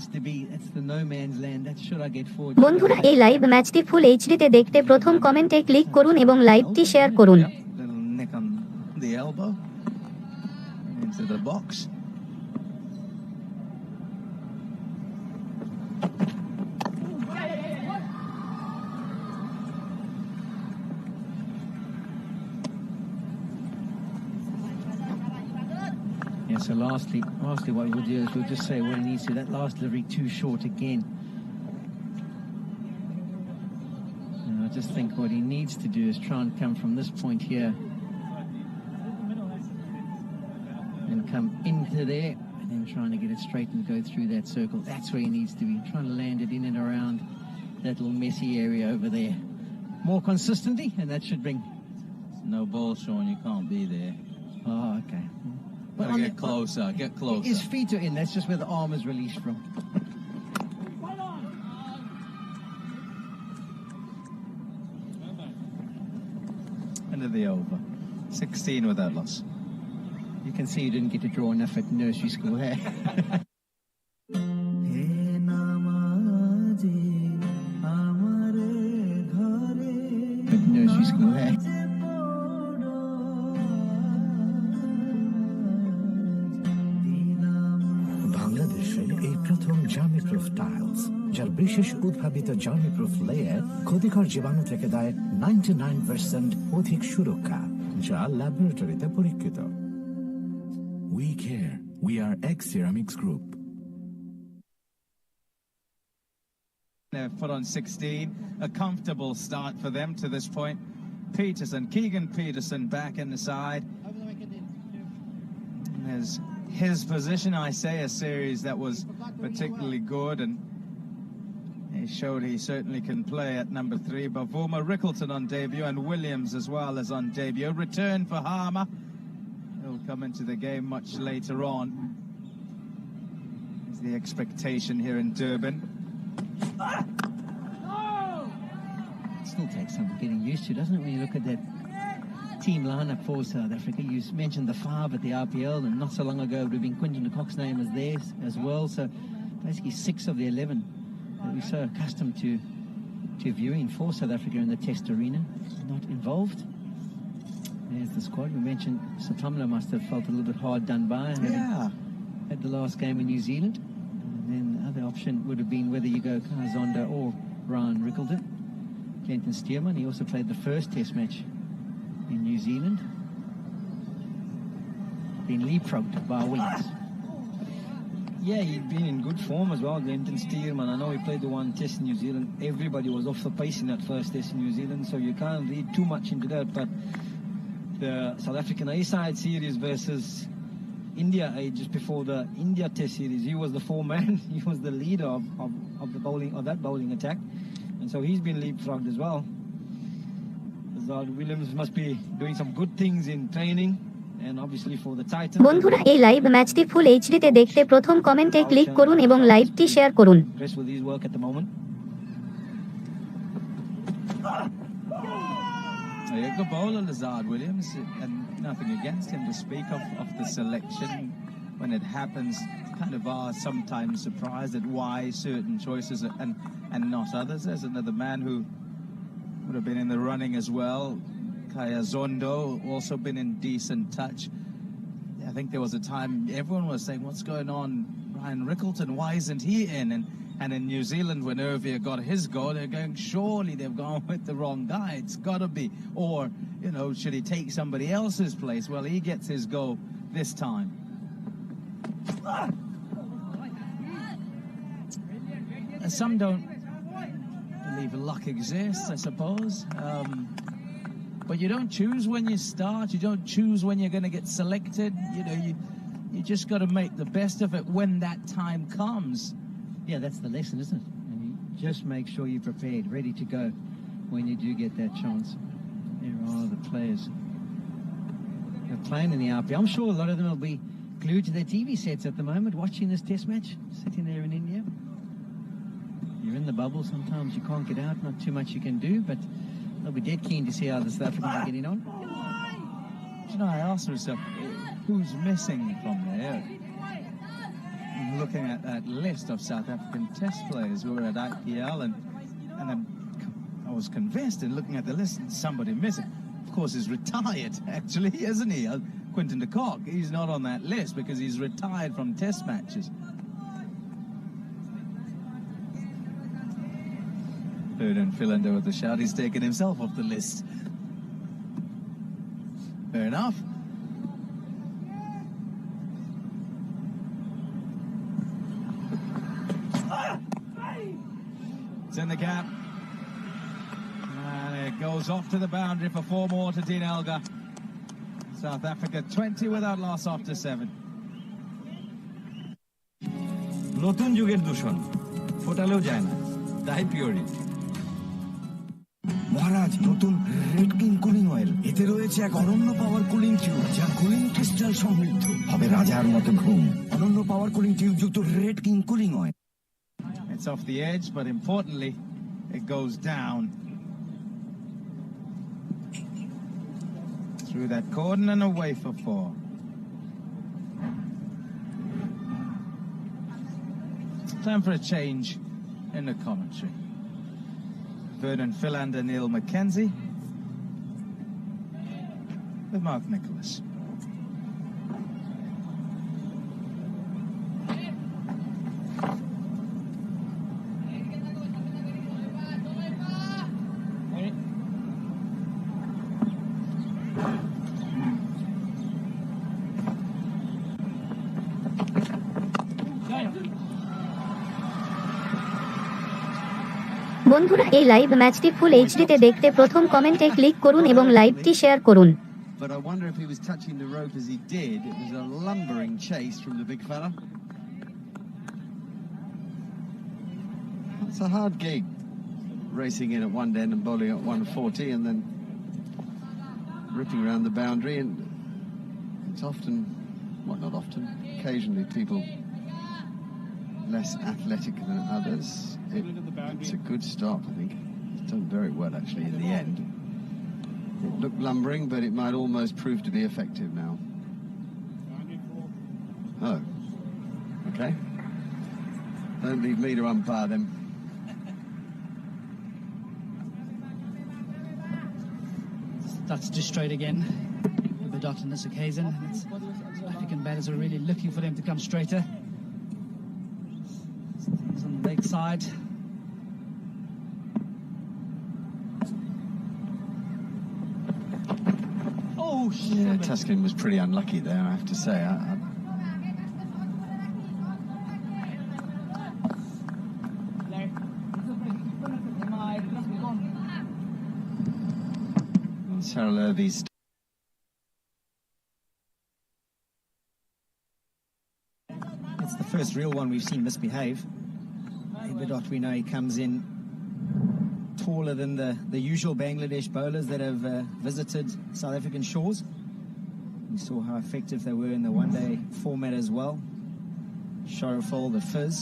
wants to be. That's the no man's land. That's should I get forward. বন্ধুরা এই live ম্যাচটি ফুল এইচডিতে দেখতে প্রথম কমেন্টে ক্লিক করুন এবং লাইভটি শেয়ার করুন। Little nick on the elbow into the box. Yeah, so lastly what we'll do is we'll just say what he needs to. That last delivery too short again. And I just think what he needs to do is try and come from this point here and come into there and then trying to get it straight and go through that circle. That's where he needs to be, trying to land it in and around that little messy area over there. More consistently, and that should bring... No ball, Sean, you can't be there. Oh, okay. But get closer, get closer. His feet are in, that's just where the arm is released from. End of the over. 16 with that loss. You can see you didn't get to draw enough at nursery school there. At nursery school there. প্রথম জার্মি-প্রুফ tiles, যার বিশেষ উদ্ভাবিত জার্মি-প্রুফ layer ক্ষতিকর জীবাণু থেকে দেয় 99% অধিক সুরক্ষা, যা ল্যাবরেটরিতে পরীক্ষিত। We care. We are X-Ceramics Group. They've put on 16. A comfortable start for them to this point. Keegan Peterson back in the side. There's his position, I say, a series that was particularly good, and he showed he certainly can play at number 3. Bavuma Rickleton on debut, and Williams as well as on debut. Return for Harmer. He'll come into the game much later on. Is the expectation here in Durban. It still takes some getting used to, doesn't it, when you look at that team lineup for South Africa? You mentioned the 5 at the RPL, and not so long ago it would have been Quinton de Kock's name as theirs as well. So basically 6 of the 11 that we're so accustomed to viewing for South Africa in the test arena not involved. There's the squad. We mentioned Satamla must have felt a little bit hard done by. Had the last game in New Zealand. And then the other option would have been whether you go Kai Zonda or Ryan Rickleton. Clinton Stearman, he also played the first test match in New Zealand. Been leapfrogged by Williams. Yeah, he'd been in good form as well, Glenton Stearman. I know he played the one test in New Zealand. Everybody was off the pace in that first test in New Zealand, so you can't read too much into that. But the South African A-side series versus India just before the India test series, he was the foreman. He was the leader of the bowling, of that bowling attack. And so he's been leapfrogged as well. Williams must be doing some good things in training and obviously for the Titans. বন্ধুরা এই live ম্যাচটি ফুল এইচডিতে দেখতে প্রথম কমেন্টে click করুন এবং লাইভটি share করুন। Impressed with his work at the moment. A good bowler, Lazard Williams, and nothing against him to speak of the selection. When it happens, kind of are sometimes surprised at why certain choices and not others. There's another man who would have been in the running as well. Kaya Zondo also been in decent touch. I think there was a time everyone was saying, what's going on? Ryan Rickleton, why isn't he in? And in New Zealand, when Irvia got his goal, they're going, surely they've gone with the wrong guy. It's got to be. Or, should he take somebody else's place? Well, he gets his goal this time. Some don't believe luck exists, I suppose. But you don't choose when you start. You don't choose when you're going to get selected. You just got to make the best of it when that time comes. Yeah, that's the lesson, isn't it? And you just make sure you're prepared, ready to go when you do get that chance. There are the players who are playing in the RP. I'm sure a lot of them will be glued to their TV sets at the moment, watching this test match, sitting there in India. You're in the bubble, sometimes you can't get out, not too much you can do, but they'll be dead keen to see how the South Africans are getting on. I asked myself, who's missing from there? looking at that list of South African Test players who were at IPL, and I was convinced in looking at the list, somebody missing. Of course, he's retired, actually, isn't he? Quinton de Kock. He's not on that list because he's retired from Test matches. Ferdinand Philander with the shout. He's taken himself off the list. Fair enough. It's in the gap. And it goes off to the boundary for 4 more to Dean Elgar. South Africa 20 without loss after 7. নতুন যুগের দূষণ ফোটালেও যায় না তাই Pureit মহারাজ নতুন red king cooling oil এতে রয়েছে এক অনন্য পাওয়ার কুলিং টিউব যা কুলিং ক্রিস্টাল সমৃদ্ধ হবে রাজার মতো ঘুম অনন্য পাওয়ার কুলিং টিউব যুক্ত red king cooling oil It's off the edge, but importantly it goes down through that cordon and away for 4. Time for a change in the commentary. Vernon Philander, Neil Mackenzie with Mark Nicholas. বন্ধুরা এই live ম্যাচটি ফুল এইচডিতে দেখতে প্রথম কমেন্টে click করুন এবং লাইভটি share করুন But I wonder if he was touching the rope as he did. It was a lumbering chase from the big fella. It's a hard gig, racing in at one end and bowling at 140 and then ripping around the boundary. And it's often, well, not often, occasionally people less athletic than others. It's a good stop, I think. It's done very well, actually, in the end. It looked lumbering, but it might almost prove to be effective now. Oh. Okay. Don't leave me to umpire them. That's just straight again with the dot on this occasion. African batters are really looking for them to come straighter. He's on the leg side. Oh, yeah, Tuscan was pretty unlucky there, I have to say. Sarah Lervy's It's the first real one we've seen misbehave. Ibadot, we know he comes in taller than the usual Bangladesh bowlers that have visited South African shores. We saw how effective they were in the one-day format as well. Sharaful, the fizz.